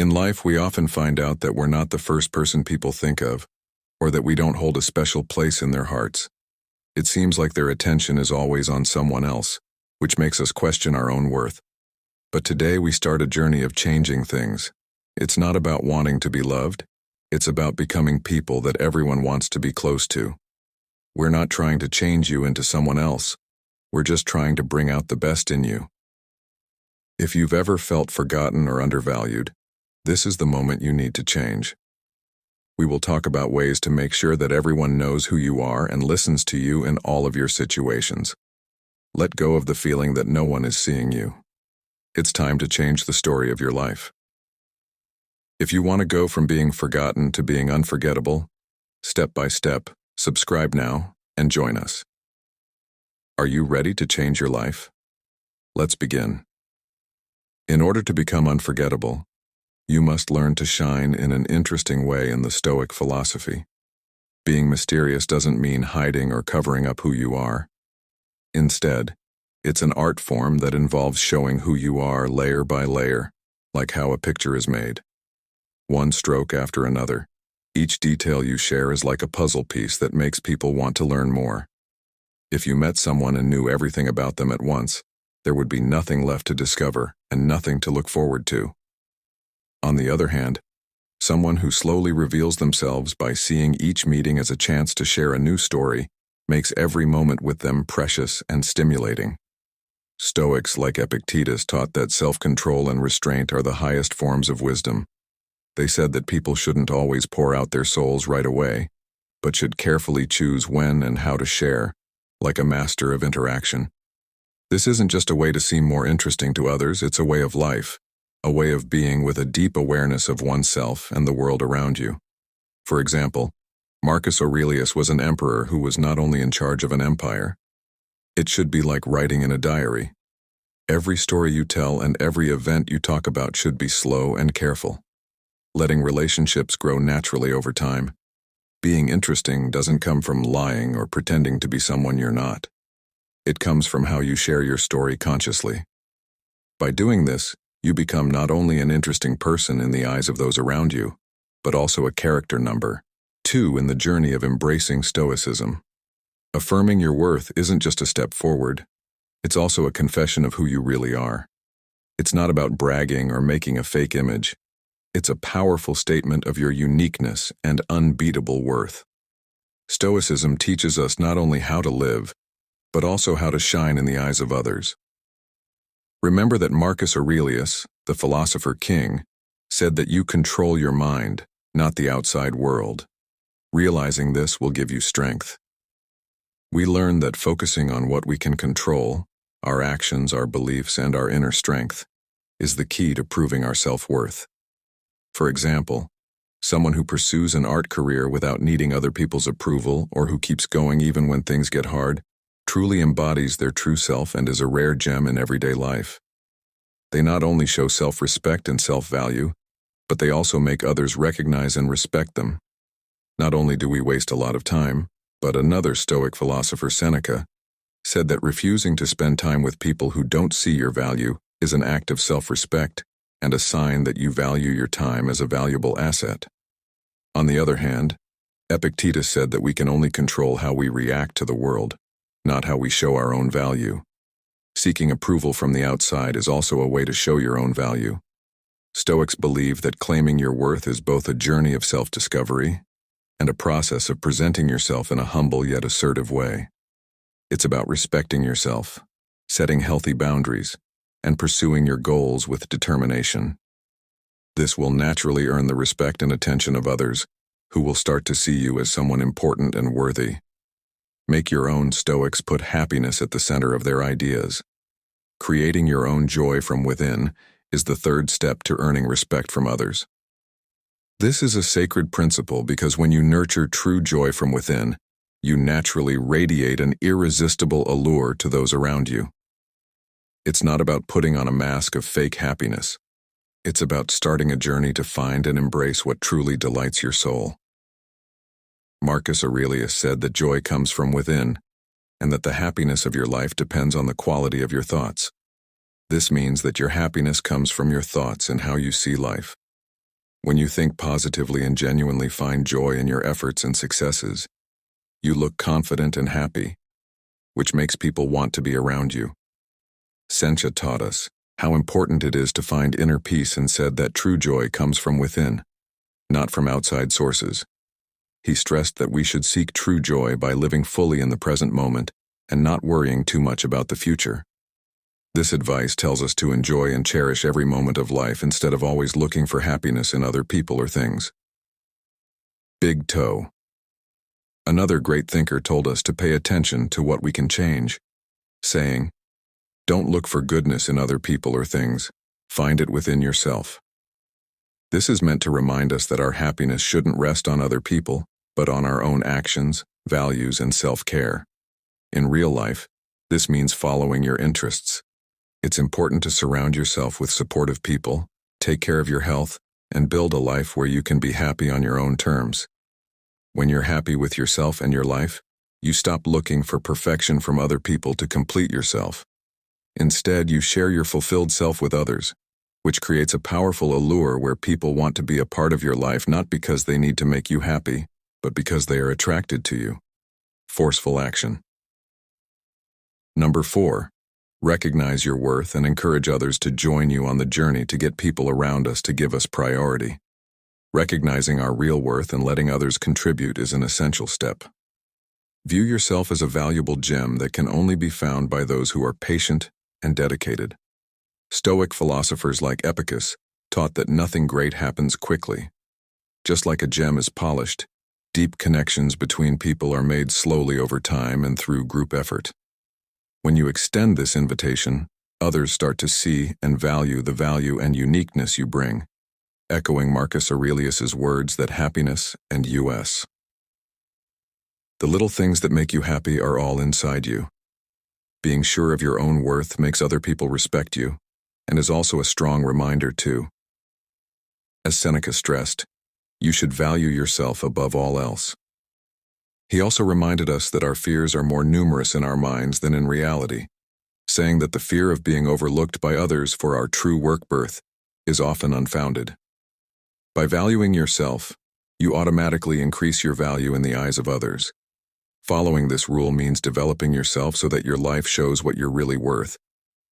In life, we often find out that we're not the first person people think of, or that we don't hold a special place in their hearts. It seems like their attention is always on someone else, which makes us question our own worth. But today we start a journey of changing things. It's not about wanting to be loved, it's about becoming people that everyone wants to be close to. We're not trying to change you into someone else, we're just trying to bring out the best in you. If you've ever felt forgotten or undervalued, this is the moment you need to change. We will talk about ways to make sure that everyone knows who you are and listens to you in all of your situations. Let go of the feeling that no one is seeing you. It's time to change the story of your life. If you want to go from being forgotten to being unforgettable, step by step, subscribe now and join us. Are you ready to change your life? Let's begin. In order to become unforgettable, you must learn to shine in an interesting way in the Stoic philosophy. Being mysterious doesn't mean hiding or covering up who you are. Instead, it's an art form that involves showing who you are layer by layer, like how a picture is made. One stroke after another, each detail you share is like a puzzle piece that makes people want to learn more. If you met someone and knew everything about them at once, there would be nothing left to discover and nothing to look forward to. On the other hand, someone who slowly reveals themselves by seeing each meeting as a chance to share a new story makes every moment with them precious and stimulating. Stoics like Epictetus taught that self-control and restraint are the highest forms of wisdom. They said that people shouldn't always pour out their souls right away, but should carefully choose when and how to share, like a master of interaction. This isn't just a way to seem more interesting to others, it's a way of life. A way of being with a deep awareness of oneself and the world around you. For example, Marcus Aurelius was an emperor who was not only in charge of an empire. It should be like writing in a diary. Every story you tell and every event you talk about should be slow and careful, letting relationships grow naturally over time. Being interesting doesn't come from lying or pretending to be someone you're not. It comes from how you share your story consciously. By doing this, you become not only an interesting person in the eyes of those around you, but also a character number, 2 in the journey of embracing Stoicism. Affirming your worth isn't just a step forward, it's also a confession of who you really are. It's not about bragging or making a fake image. It's a powerful statement of your uniqueness and unbeatable worth. Stoicism teaches us not only how to live, but also how to shine in the eyes of others. Remember that Marcus Aurelius, the philosopher king, said that you control your mind, not the outside world. Realizing this will give you strength. We learn that focusing on what we can control, our actions, our beliefs, and our inner strength, is the key to proving our self-worth. For example, someone who pursues an art career without needing other people's approval or who keeps going even when things get hard, truly embodies their true self and is a rare gem in everyday life. They not only show self-respect and self-value, but they also make others recognize and respect them. Not only do we waste a lot of time, but another Stoic philosopher, Seneca, said that refusing to spend time with people who don't see your value is an act of self-respect and a sign that you value your time as a valuable asset. On the other hand, Epictetus said that we can only control how we react to the world, not how we show our own value. Seeking approval from the outside is also a way to show your own value. Stoics believe that claiming your worth is both a journey of self-discovery and a process of presenting yourself in a humble yet assertive way. It's about respecting yourself, setting healthy boundaries, and pursuing your goals with determination. This will naturally earn the respect and attention of others, who will start to see you as someone important and worthy. Make your own. Stoics put happiness at the center of their ideas. Creating your own joy from within is the third step to earning respect from others. This is a sacred principle because when you nurture true joy from within, you naturally radiate an irresistible allure to those around you. It's not about putting on a mask of fake happiness. It's about starting a journey to find and embrace what truly delights your soul. Marcus Aurelius said that joy comes from within, and that the happiness of your life depends on the quality of your thoughts. This means that your happiness comes from your thoughts and how you see life. When you think positively and genuinely find joy in your efforts and successes, you look confident and happy, which makes people want to be around you. Seneca taught us how important it is to find inner peace and said that true joy comes from within, not from outside sources. He stressed that we should seek true joy by living fully in the present moment and not worrying too much about the future. This advice tells us to enjoy and cherish every moment of life instead of always looking for happiness in other people or things. Big Toe. Another great thinker told us to pay attention to what we can change, saying, "Don't look for goodness in other people or things, find it within yourself." This is meant to remind us that our happiness shouldn't rest on other people, but on our own actions, values, and self-care. In real life, this means following your interests. It's important to surround yourself with supportive people, take care of your health, and build a life where you can be happy on your own terms. When you're happy with yourself and your life, you stop looking for perfection from other people to complete yourself. Instead, you share your fulfilled self with others, which creates a powerful allure where people want to be a part of your life not because they need to make you happy, but because they are attracted to you. Forceful action. Number 4. Recognize your worth and encourage others to join you on the journey to get people around us to give us priority. Recognizing our real worth and letting others contribute is an essential step. View yourself as a valuable gem that can only be found by those who are patient and dedicated. Stoic philosophers like Epicurus taught that nothing great happens quickly. Just like a gem is polished, deep connections between people are made slowly over time and through group effort. When you extend this invitation, others start to see and value the value and uniqueness you bring, echoing Marcus Aurelius's words that happiness and us. The little things that make you happy are all inside you. Being sure of your own worth makes other people respect you, and is also a strong reminder too. As Seneca stressed, you should value yourself above all else. He also reminded us that our fears are more numerous in our minds than in reality, saying that the fear of being overlooked by others for our true work birth is often unfounded. By valuing yourself, you automatically increase your value in the eyes of others. Following this rule means developing yourself so that your life shows what you're really worth.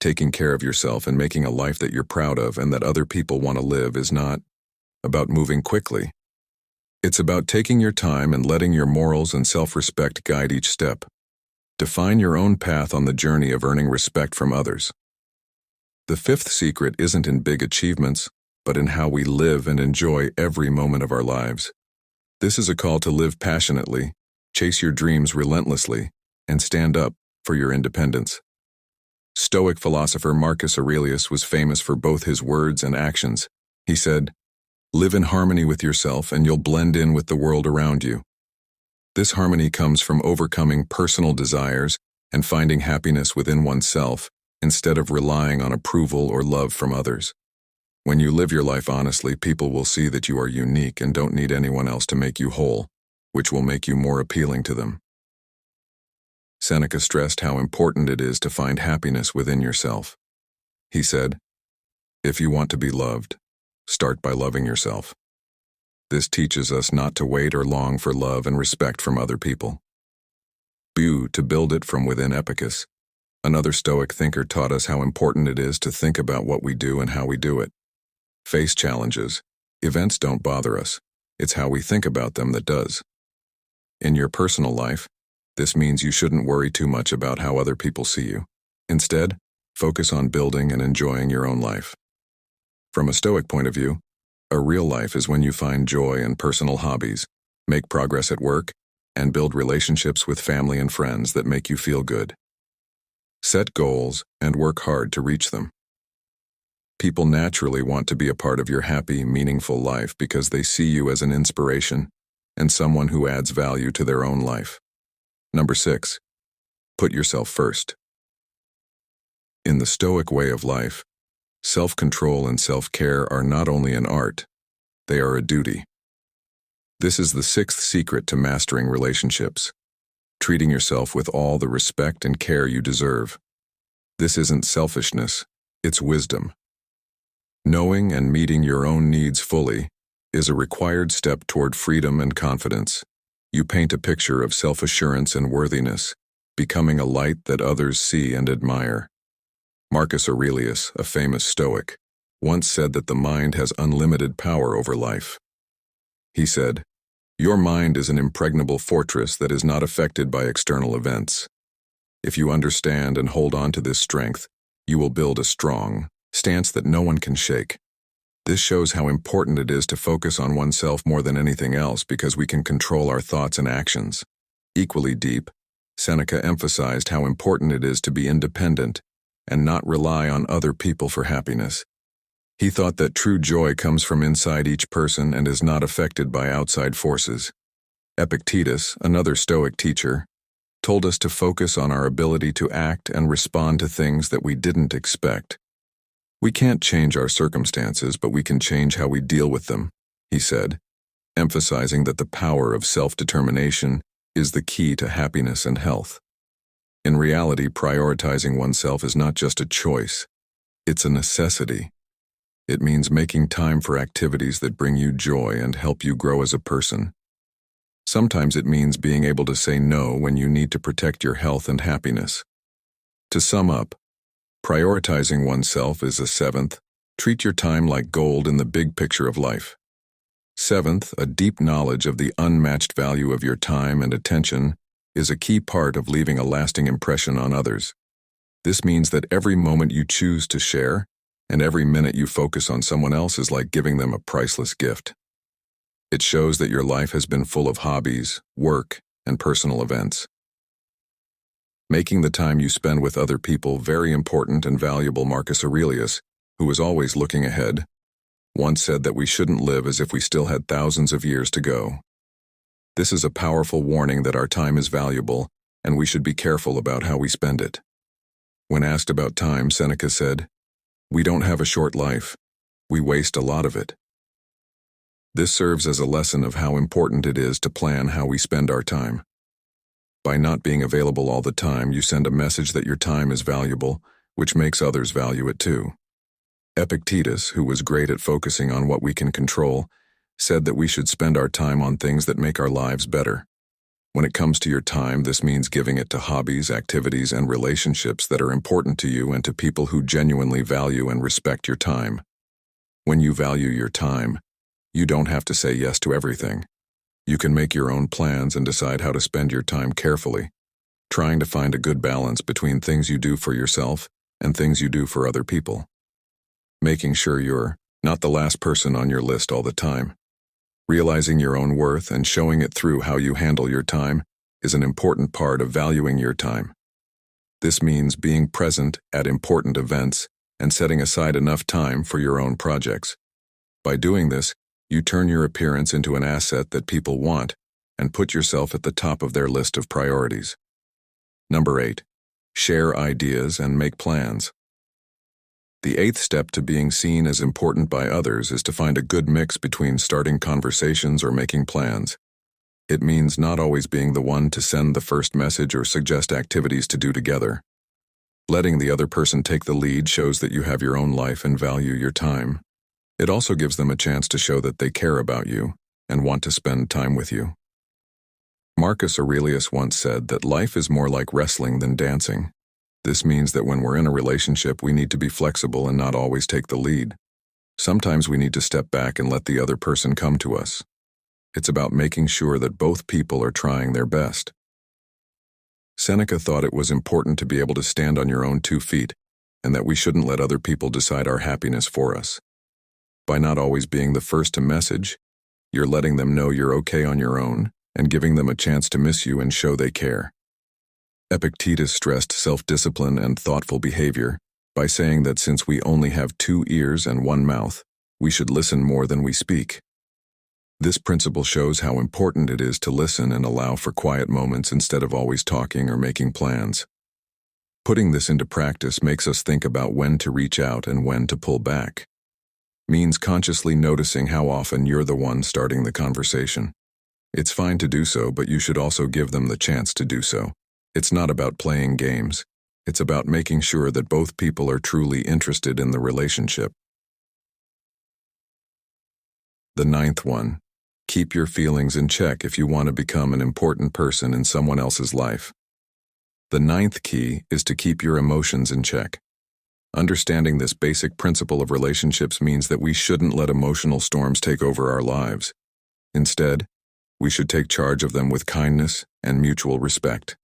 Taking care of yourself and making a life that you're proud of and that other people want to live is not about moving quickly. It's about taking your time and letting your morals and self-respect guide each step. Define your own path on the journey of earning respect from others. The fifth secret isn't in big achievements, but in how we live and enjoy every moment of our lives. This is a call to live passionately, chase your dreams relentlessly, and stand up for your independence. Stoic philosopher Marcus Aurelius was famous for both his words and actions. He said, "Live in harmony with yourself and you'll blend in with the world around you." This harmony comes from overcoming personal desires and finding happiness within oneself instead of relying on approval or love from others. When you live your life honestly, people will see that you are unique and don't need anyone else to make you whole, which will make you more appealing to them. Seneca stressed how important it is to find happiness within yourself. He said, "If you want to be loved, start by loving yourself." This teaches us not to wait or long for love and respect from other people. To build it from within. Epicurus, another Stoic thinker, taught us how important it is to think about what we do and how we do it. Face challenges. Events don't bother us. It's how we think about them that does. In your personal life, this means you shouldn't worry too much about how other people see you. Instead, focus on building and enjoying your own life. From a Stoic point of view, a real life is when you find joy in personal hobbies, make progress at work, and build relationships with family and friends that make you feel good. Set goals and work hard to reach them. People naturally want to be a part of your happy, meaningful life because they see you as an inspiration and someone who adds value to their own life. Number 6. Put yourself first. In the Stoic way of life, self-control and self-care are not only an art, they are a duty. This is the sixth secret to mastering relationships, treating yourself with all the respect and care you deserve. This isn't selfishness, it's wisdom. Knowing and meeting your own needs fully is a required step toward freedom and confidence. You paint a picture of self-assurance and worthiness, becoming a light that others see and admire. Marcus Aurelius, a famous Stoic, once said that the mind has unlimited power over life. He said, "Your mind is an impregnable fortress that is not affected by external events. If you understand and hold on to this strength, you will build a strong stance that no one can shake." This shows how important it is to focus on oneself more than anything else because we can control our thoughts and actions. Equally deep, Seneca emphasized how important it is to be independent and not rely on other people for happiness. He thought that true joy comes from inside each person and is not affected by outside forces. Epictetus, another Stoic teacher, told us to focus on our ability to act and respond to things that we didn't expect. "We can't change our circumstances, but we can change how we deal with them," he said, emphasizing that the power of self-determination is the key to happiness and health. In reality, prioritizing oneself is not just a choice, it's a necessity. It means making time for activities that bring you joy and help you grow as a person. Sometimes it means being able to say no when you need to protect your health and happiness. To sum up, prioritizing oneself is a seventh, treat your time like gold in the big picture of life. Seventh, a deep knowledge of the unmatched value of your time and attention is a key part of leaving a lasting impression on others. This means that every moment you choose to share and every minute you focus on someone else is like giving them a priceless gift. It shows that your life has been full of hobbies, work, and personal events. Making the time you spend with other people very important and valuable. Marcus Aurelius, who was always looking ahead, once said that we shouldn't live as if we still had thousands of years to go. This is a powerful warning that our time is valuable, and we should be careful about how we spend it. When asked about time, Seneca said, "We don't have a short life. We waste a lot of it." This serves as a lesson of how important it is to plan how we spend our time. By not being available all the time, you send a message that your time is valuable, which makes others value it too. Epictetus, who was great at focusing on what we can control, said that we should spend our time on things that make our lives better. When it comes to your time, this means giving it to hobbies, activities, and relationships that are important to you and to people who genuinely value and respect your time. When you value your time, you don't have to say yes to everything. You can make your own plans and decide how to spend your time carefully, trying to find a good balance between things you do for yourself and things you do for other people. Making sure you're not the last person on your list all the time. Realizing your own worth and showing it through how you handle your time is an important part of valuing your time. This means being present at important events and setting aside enough time for your own projects. By doing this, you turn your appearance into an asset that people want and put yourself at the top of their list of priorities. Number 8. Share ideas and make plans. The 8th step to being seen as important by others is to find a good mix between starting conversations or making plans. It means not always being the one to send the first message or suggest activities to do together. Letting the other person take the lead shows that you have your own life and value your time. It also gives them a chance to show that they care about you and want to spend time with you. Marcus Aurelius once said that life is more like wrestling than dancing. This means that when we're in a relationship, we need to be flexible and not always take the lead. Sometimes we need to step back and let the other person come to us. It's about making sure that both people are trying their best. Seneca thought it was important to be able to stand on your own 2 feet, and that we shouldn't let other people decide our happiness for us. By not always being the first to message, you're letting them know you're okay on your own and giving them a chance to miss you and show they care. Epictetus stressed self-discipline and thoughtful behavior by saying that since we only have 2 ears and 1 mouth, we should listen more than we speak. This principle shows how important it is to listen and allow for quiet moments instead of always talking or making plans. Putting this into practice makes us think about when to reach out and when to pull back. Means consciously noticing how often you're the one starting the conversation. It's fine to do so, but you should also give them the chance to do so. It's not about playing games. It's about making sure that both people are truly interested in the relationship. The ninth one, keep your feelings in check if you want to become an important person in someone else's life. The ninth key is to keep your emotions in check. Understanding this basic principle of relationships means that we shouldn't let emotional storms take over our lives. Instead, we should take charge of them with kindness and mutual respect.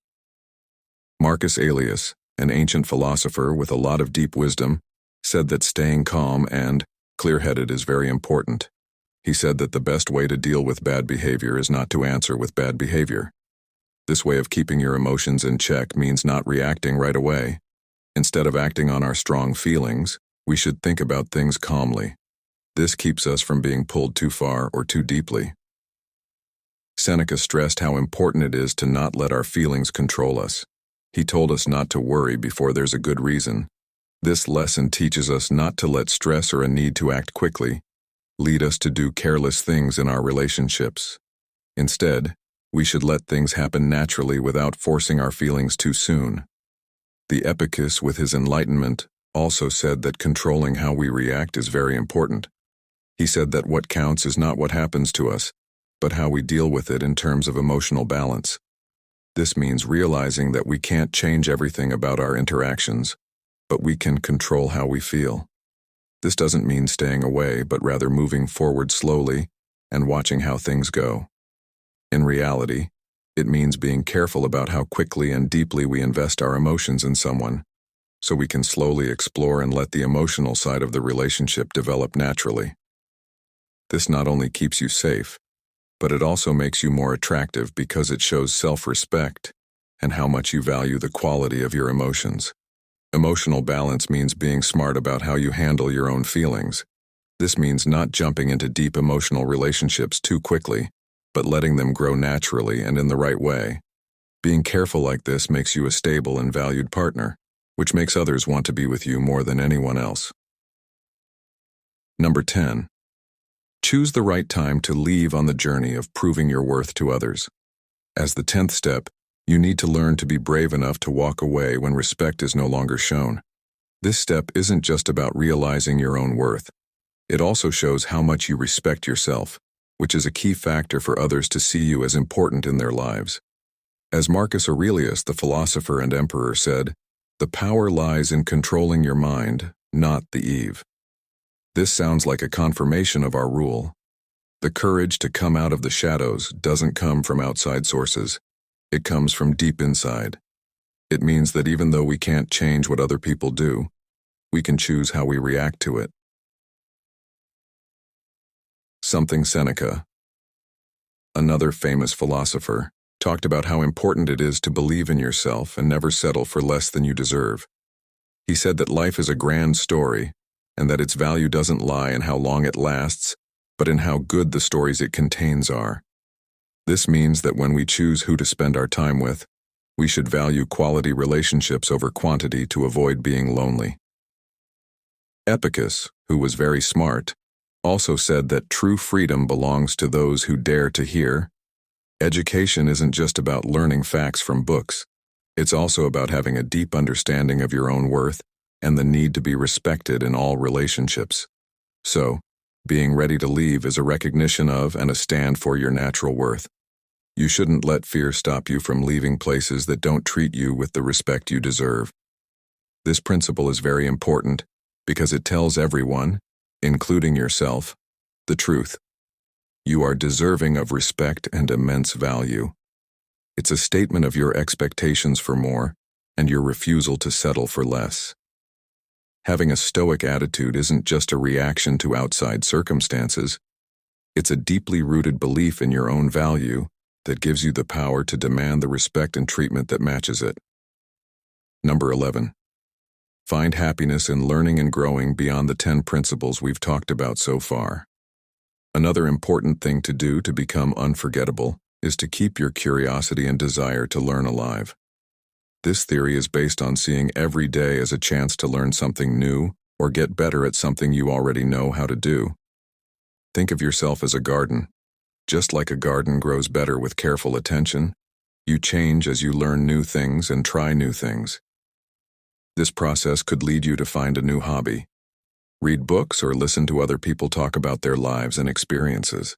Marcus Aurelius, an ancient philosopher with a lot of deep wisdom, said that staying calm and clear-headed is very important. He said that the best way to deal with bad behavior is not to answer with bad behavior. This way of keeping your emotions in check means not reacting right away. Instead of acting on our strong feelings, we should think about things calmly. This keeps us from being pulled too far or too deeply. Seneca stressed how important it is to not let our feelings control us. He told us not to worry before there's a good reason. This lesson teaches us not to let stress or a need to act quickly lead us to do careless things in our relationships. Instead, we should let things happen naturally without forcing our feelings too soon. The Epicus, with his enlightenment, also said that controlling how we react is very important. He said that what counts is not what happens to us, but how we deal with it in terms of emotional balance. This means realizing that we can't change everything about our interactions, but we can control how we feel. This doesn't mean staying away, but rather moving forward slowly and watching how things go. In reality, it means being careful about how quickly and deeply we invest our emotions in someone, so we can slowly explore and let the emotional side of the relationship develop naturally. This not only keeps you safe, but it also makes you more attractive because it shows self-respect and how much you value the quality of your emotions. Emotional balance means being smart about how you handle your own feelings. This means not jumping into deep emotional relationships too quickly, but letting them grow naturally and in the right way. Being careful like this makes you a stable and valued partner, which makes others want to be with you more than anyone else. Number 10. Choose the right time to leave on the journey of proving your worth to others. As the 10th step, you need to learn to be brave enough to walk away when respect is no longer shown. This step isn't just about realizing your own worth. It also shows how much you respect yourself, which is a key factor for others to see you as important in their lives. As Marcus Aurelius, the philosopher and emperor, said, "The power lies in controlling your mind, not the eve." This sounds like a confirmation of our rule. The courage to come out of the shadows doesn't come from outside sources. It comes from deep inside. It means that even though we can't change what other people do, we can choose how we react to it. Something Seneca, another famous philosopher, talked about how important it is to believe in yourself and never settle for less than you deserve. He said that life is a grand story, and that its value doesn't lie in how long it lasts, but in how good the stories it contains are. This means that when we choose who to spend our time with, we should value quality relationships over quantity to avoid being lonely. Epicus, who was very smart, also said that true freedom belongs to those who dare to hear. Education isn't just about learning facts from books. It's also about having a deep understanding of your own worth and the need to be respected in all relationships. So, being ready to leave is a recognition of and a stand for your natural worth. You shouldn't let fear stop you from leaving places that don't treat you with the respect you deserve. This principle is very important because it tells everyone, including yourself, the truth. You are deserving of respect and immense value. It's a statement of your expectations for more and your refusal to settle for less. Having a Stoic attitude isn't just a reaction to outside circumstances. It's a deeply rooted belief in your own value that gives you the power to demand the respect and treatment that matches it. Number 11. Find happiness in learning and growing beyond the 10 principles we've talked about so far. Another important thing to do to become unforgettable is to keep your curiosity and desire to learn alive. This theory is based on seeing every day as a chance to learn something new or get better at something you already know how to do. Think of yourself as a garden. Just like a garden grows better with careful attention, you change as you learn new things and try new things. This process could lead you to find a new hobby. Read books or listen to other people talk about their lives and experiences.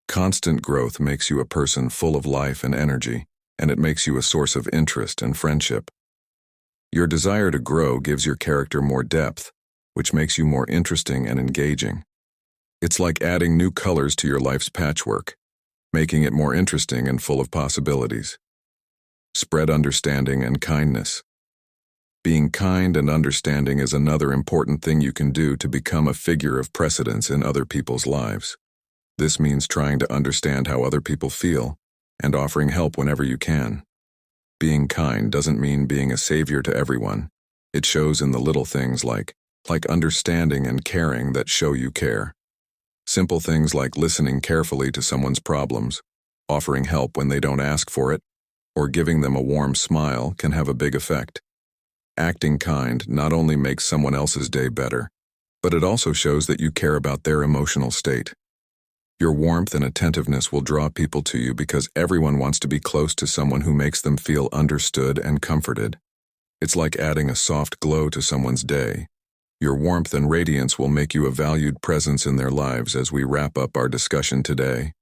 Constant growth makes you a person full of life and energy, and it makes you a source of interest and friendship. Your desire to grow gives your character more depth, which makes you more interesting and engaging. It's like adding new colors to your life's patchwork, making it more interesting and full of possibilities. Spread understanding and kindness. Being kind and understanding is another important thing you can do to become a figure of precedence in other people's lives. This means trying to understand how other people feel and offering help whenever you can. Being kind doesn't mean being a savior to everyone. It shows in the little things like understanding and caring that show you care. Simple things like listening carefully to someone's problems, offering help when they don't ask for it, or giving them a warm smile can have a big effect. Acting kind not only makes someone else's day better, but it also shows that you care about their emotional state. Your warmth and attentiveness will draw people to you because everyone wants to be close to someone who makes them feel understood and comforted. It's like adding a soft glow to someone's day. Your warmth and radiance will make you a valued presence in their lives as we wrap up our discussion today.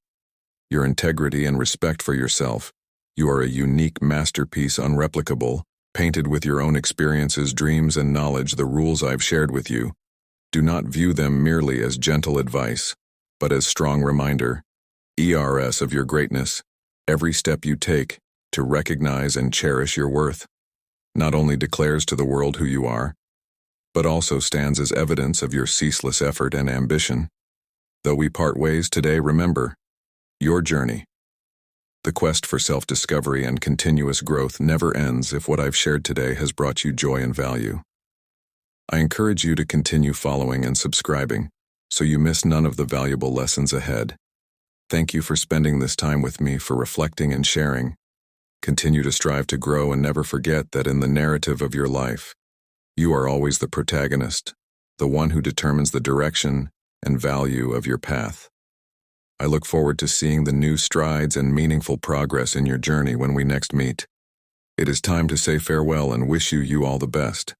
Your integrity and respect for yourself. You are a unique masterpiece, unreplicable, painted with your own experiences, dreams, and knowledge. The rules I've shared with you. Do not view them merely as gentle advice, but as strong reminder, of your greatness. Every step you take to recognize and cherish your worth not only declares to the world who you are, but also stands as evidence of your ceaseless effort and ambition. Though we part ways today, remember, your journey, the quest for self-discovery and continuous growth never ends if what I've shared today has brought you joy and value. I encourage you to continue following and subscribing, so you miss none of the valuable lessons ahead. Thank you for spending this time with me, for reflecting and sharing. Continue to strive to grow and never forget that in the narrative of your life, you are always the protagonist, the one who determines the direction and value of your path. I look forward to seeing the new strides and meaningful progress in your journey when we next meet. It is time to say farewell and wish you all the best.